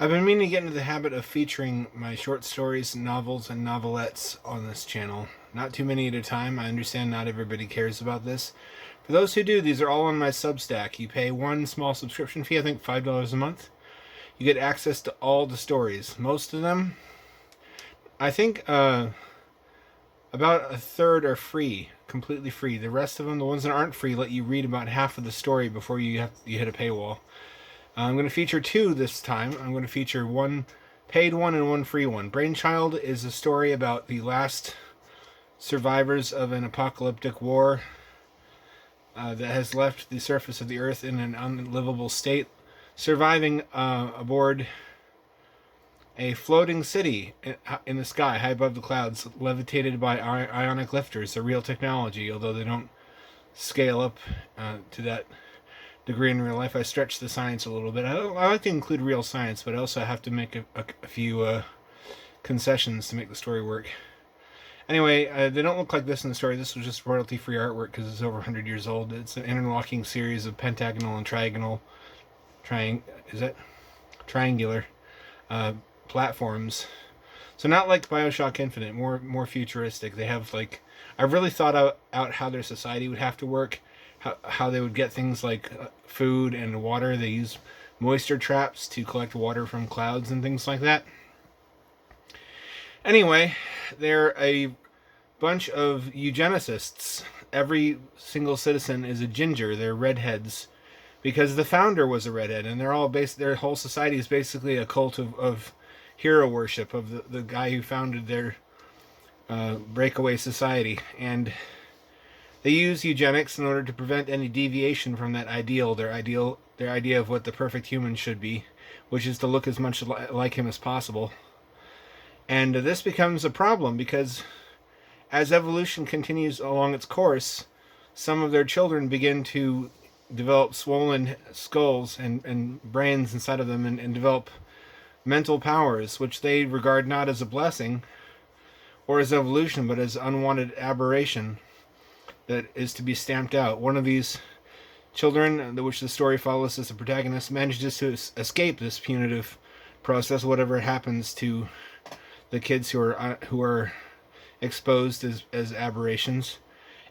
I've been meaning to get into the habit of featuring my short stories, novels, and novelettes on this channel. Not too many at a time. I understand not everybody cares about this. For those who do, these are all on my Substack. You pay one small subscription fee, I think $5 a month. You get access to all the stories. Most of them, I think about a third are free, completely free. The rest of them, the ones that aren't free, let you read about half of the story before you hit a paywall. I'm going to feature two this time. I'm going to feature one paid one and one free one. Brainchild is a story about the last survivors of an apocalyptic war that has left the surface of the earth in an unlivable state, surviving aboard a floating city in the sky, high above the clouds, levitated by ionic lifters, a real technology, although they don't scale up to that degree in real life. I stretch the science a little bit. I like to include real science, but I also have to make a few concessions to make the story work. Anyway, they don't look like this in the story. This was just royalty-free artwork because it's over 100 years old. It's an interlocking series of pentagonal and triangular platforms. So not like Bioshock Infinite, more futuristic. They have I've really thought out how their society would have to work, how they would get things like food and water. They use moisture traps to collect water from clouds and things like that. Anyway, they're a bunch of eugenicists. Every single citizen is a ginger. They're redheads because the founder was a redhead, and their whole society is basically a cult of hero worship of the guy who founded their breakaway society. And they use eugenics in order to prevent any deviation from that ideal, their idea of what the perfect human should be, which is to look as much like him as possible. And this becomes a problem because as evolution continues along its course, some of their children begin to develop swollen skulls and brains inside of them and develop mental powers, which they regard not as a blessing or as evolution, but as unwanted aberration that is to be stamped out. One of these children, which the story follows as the protagonist, manages to escape this punitive process, whatever happens to the kids who are exposed as aberrations,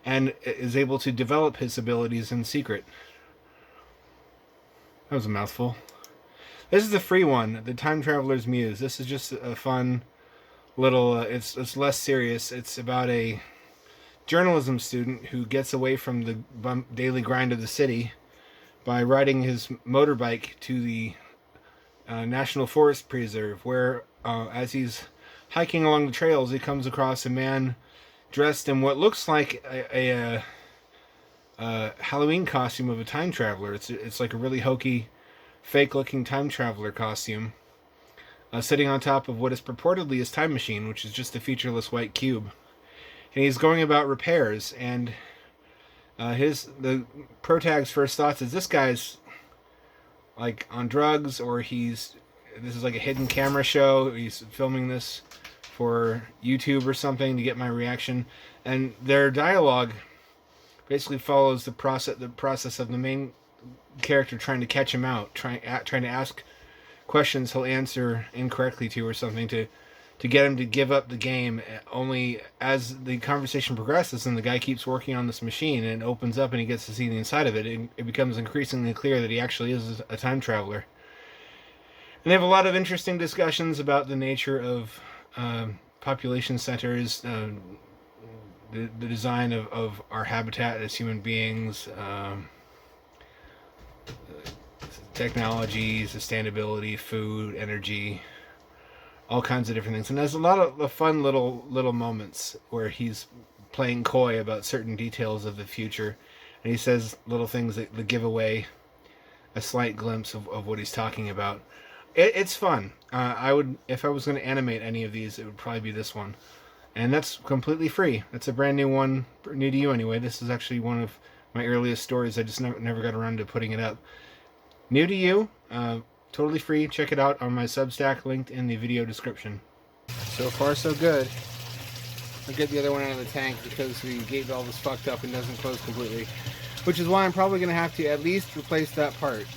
and is able to develop his abilities in secret. That was a mouthful. This is the free one, the Time Traveler's Muse. This is just a fun little. It's less serious. It's about a journalism student who gets away from the daily grind of the city by riding his motorbike to the National Forest Preserve, where as he's hiking along the trails, he comes across a man dressed in what looks like a Halloween costume of a time traveler. It's like a really hokey, fake-looking time traveler costume, sitting on top of what is purportedly his time machine, which is just a featureless white cube. And he's going about repairs, and the protag's first thoughts is this guy's like on drugs, or this is like a hidden camera show. He's filming this for YouTube or something to get my reaction. And their dialogue basically follows the process of the main character trying to catch him out, trying to ask questions he'll answer incorrectly to or something to get him to give up the game. Only as the conversation progresses and the guy keeps working on this machine and it opens up and he gets to see the inside of it, it becomes increasingly clear that he actually is a time traveler. And they have a lot of interesting discussions about the nature of population centers, the design of our habitat as human beings, technology, sustainability, food, energy, all kinds of different things. And there's a lot of fun little moments where he's playing coy about certain details of the future, and he says little things that give away a slight glimpse of what he's talking about. It's fun. If I was going to animate any of these, it would probably be this one. And that's completely free. That's a brand new one, new to you anyway. This is actually one of my earliest stories. I just never got around to putting it up. New to you, totally free. Check it out on my Substack, linked in the video description. So far, so good. I'll get the other one out of the tank because the gate valve is fucked up and doesn't close completely. Which is why I'm probably going to have to at least replace that part.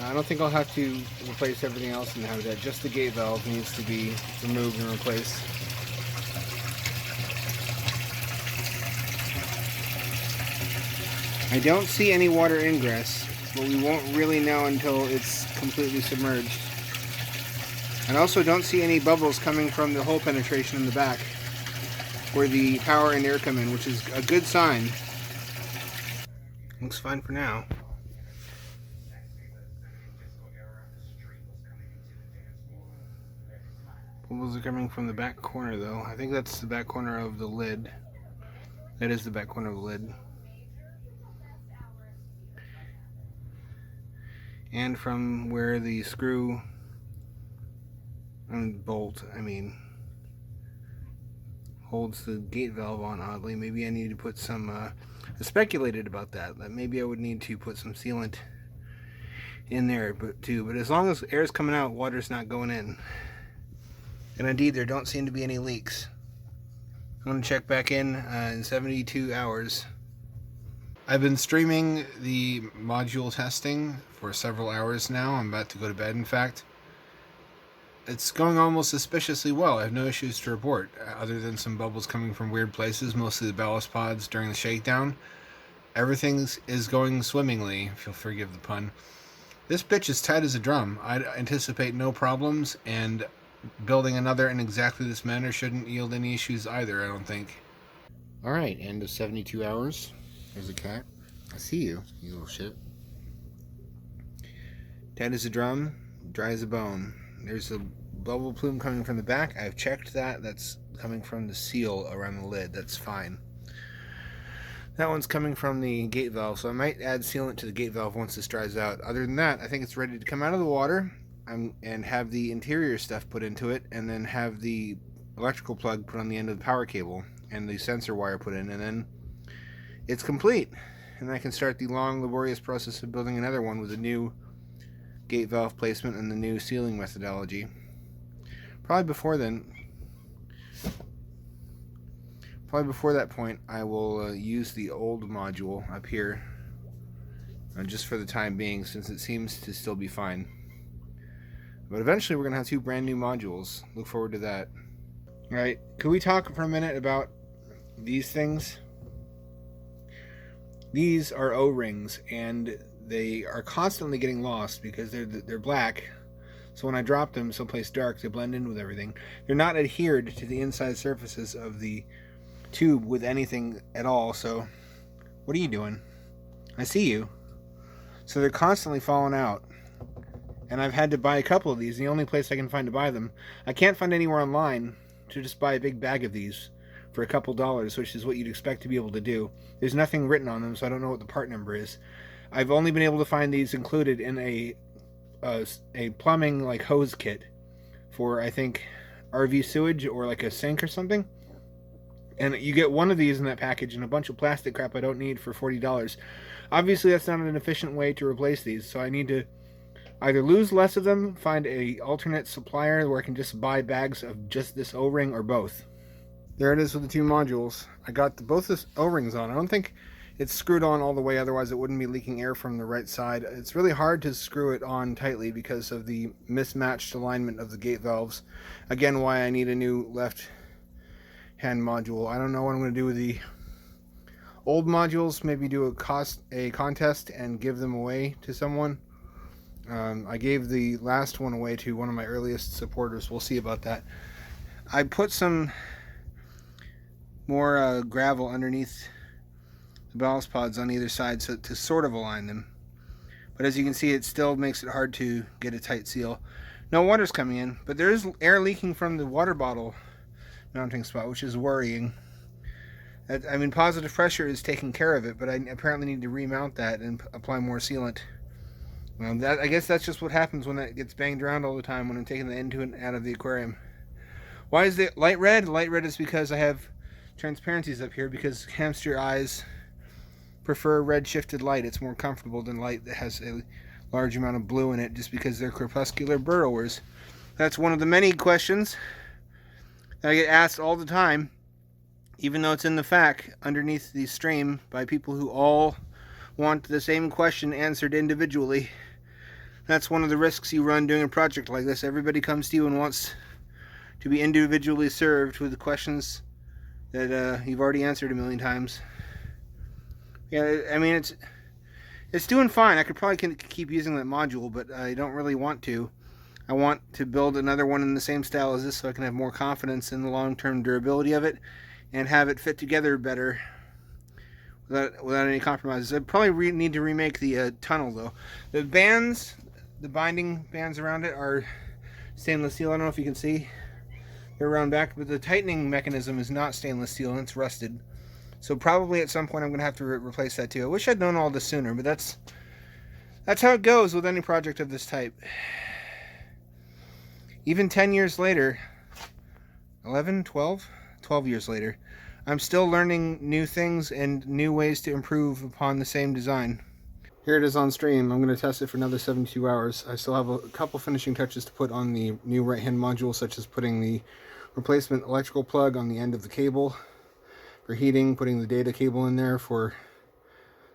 I don't think I'll have to replace everything else in the habitat. Just the gate valve needs to be removed and replaced. I don't see any water ingress, but we won't really know until it's completely submerged. I also don't see any bubbles coming from the hole penetration in the back, where the power and air come in, which is a good sign. Looks fine for now. Bubbles are coming from the back corner though. I think that's the back corner of the lid. That is the back corner of the lid. And from where the screw and bolt, holds the gate valve on oddly. Maybe I need to put some, I speculated about that maybe I would need to put some sealant in there but as long as air is coming out, water's not going in. And indeed, there don't seem to be any leaks. I'm going to check back in 72 hours. I've been streaming the module testing for several hours now. I'm about to go to bed, in fact. It's going almost suspiciously well. I have no issues to report, other than some bubbles coming from weird places, mostly the ballast pods during the shakedown. Everything is going swimmingly, if you'll forgive the pun. This bitch is tight as a drum. I anticipate no problems, and building another in exactly this manner shouldn't yield any issues either, I don't think. Alright, end of 72 hours. There's a cat. I see you, you little shit. Tight as a drum, dry as a bone. There's a bubble plume coming from the back. I've checked that. That's coming from the seal around the lid. That's fine. That one's coming from the gate valve, so I might add sealant to the gate valve once this dries out. Other than that, I think it's ready to come out of the water and have the interior stuff put into it, and then have the electrical plug put on the end of the power cable and the sensor wire put in, and then it's complete. And I can start the long, laborious process of building another one with a new gate valve placement and the new sealing methodology. Probably before that point, I will use the old module up here just for the time being, since it seems to still be fine. But eventually we're going to have two brand new modules. Look forward to that. Alright, could we talk for a minute about these things? These are O-rings, and they are constantly getting lost because they're black. So when I drop them someplace dark, they blend in with everything. They're not adhered to the inside surfaces of the tube with anything at all. So what are you doing? I see you. So they're constantly falling out. And I've had to buy a couple of these. The only place I can find to buy them. I can't find anywhere online to just buy a big bag of these for a couple dollars, which is what you'd expect to be able to do. There's nothing written on them, so I don't know what the part number is. I've only been able to find these included in a plumbing like hose kit for, I think, RV sewage or like a sink or something. And you get one of these in that package and a bunch of plastic crap I don't need for $40. Obviously that's not an efficient way to replace these, so I need to either lose less of them, find a alternate supplier where I can just buy bags of just this O-ring, or both. There it is with the two modules. I got both the O-rings on. I don't think it's screwed on all the way, otherwise it wouldn't be leaking air from the right side. It's really hard to screw it on tightly because of the mismatched alignment of the gate valves. Again, why I need a new left hand module. I don't know what I'm going to do with the old modules. Maybe do a contest and give them away to someone. I gave the last one away to one of my earliest supporters. We'll see about that. I put some more gravel underneath the ballast pods on either side so to sort of align them. But as you can see, it still makes it hard to get a tight seal. No water's coming in, but there is air leaking from the water bottle mounting spot, which is worrying. I mean, positive pressure is taking care of it, but I apparently need to remount that and apply more sealant. I guess that's just what happens when that gets banged around all the time when I'm taking the into and out of the aquarium. Why is it light red? Light red is because I have transparencies up here, because hamster eyes prefer red shifted light. It's more comfortable than light that has a large amount of blue in it, just because they're crepuscular burrowers. That's one of the many questions that I get asked all the time, even though it's in the FAQ underneath the stream by people who all want the same question answered individually. That's one of the risks you run doing a project like this. Everybody comes to you and wants to be individually served with the questions that you've already answered a million times. Yeah, I mean, it's doing fine. I could probably keep using that module, but I don't really want to. I want to build another one in the same style as this so I can have more confidence in the long-term durability of it and have it fit together better without any compromises. I probably need to remake the tunnel, though. The bands, the binding bands around it are stainless steel. I don't know if you can see. They're around back, but the tightening mechanism is not stainless steel and it's rusted. So probably at some point I'm going to have to replace that too. I wish I'd known all this sooner, but that's how it goes with any project of this type. Even 10 years later, 11, 12 years later, I'm still learning new things and new ways to improve upon the same design. Here it is on stream. I'm going to test it for another 72 hours. I still have a couple finishing touches to put on the new right-hand module, such as putting the replacement electrical plug on the end of the cable for heating, putting the data cable in there for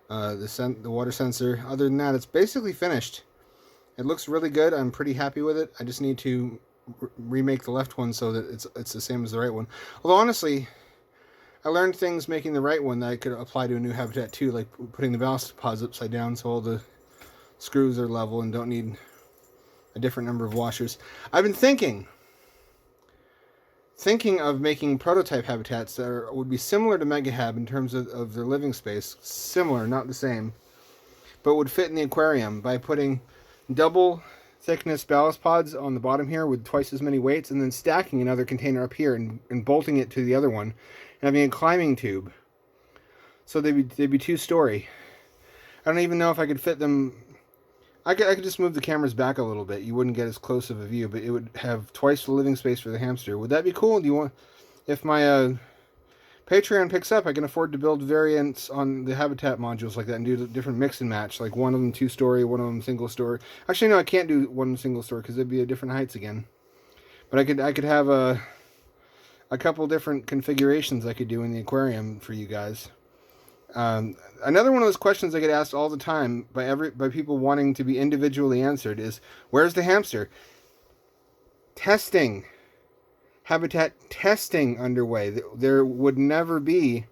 the water sensor. Other than that, it's basically finished. It looks really good. I'm pretty happy with it. I just need to remake the left one so that it's the same as the right one. Although honestly, I learned things making the right one that I could apply to a new habitat too, like putting the ballast pods upside down so all the screws are level and don't need a different number of washers. I've been thinking of making prototype habitats that would be similar to MegaHab in terms of their living space. Similar, not the same, but would fit in the aquarium by putting double thickness ballast pods on the bottom here with twice as many weights, and then stacking another container up here and bolting it to the other one, and having a climbing tube. So they'd be 2-story. I don't even know if I could fit them. I could just move the cameras back a little bit. You wouldn't get as close of a view, but it would have twice the living space for the hamster. Would that be cool? Do you want, if my Patreon picks up, I can afford to build variants on the habitat modules like that and do different mix and match, like one of them 2-story, one of them single story. Actually, no, I can't do one single story because it'd be at different heights again. But I could have a couple different configurations I could do in the aquarium for you guys. Another one of those questions I get asked all the time by people wanting to be individually answered is, where's the hamster? Testing. Habitat testing underway. There would never be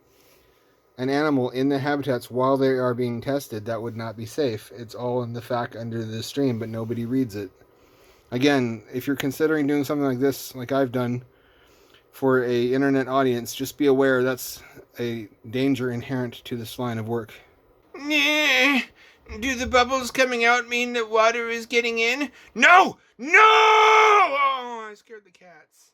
an animal in the habitats while they are being tested. That would not be safe. It's all in the FAQ under the stream, but nobody reads it. Again, if you're considering doing something like this, like I've done for a internet audience, just be aware that's a danger inherent to this line of work. Do the bubbles coming out mean that water is getting in? No! No! Oh, I scared the cats.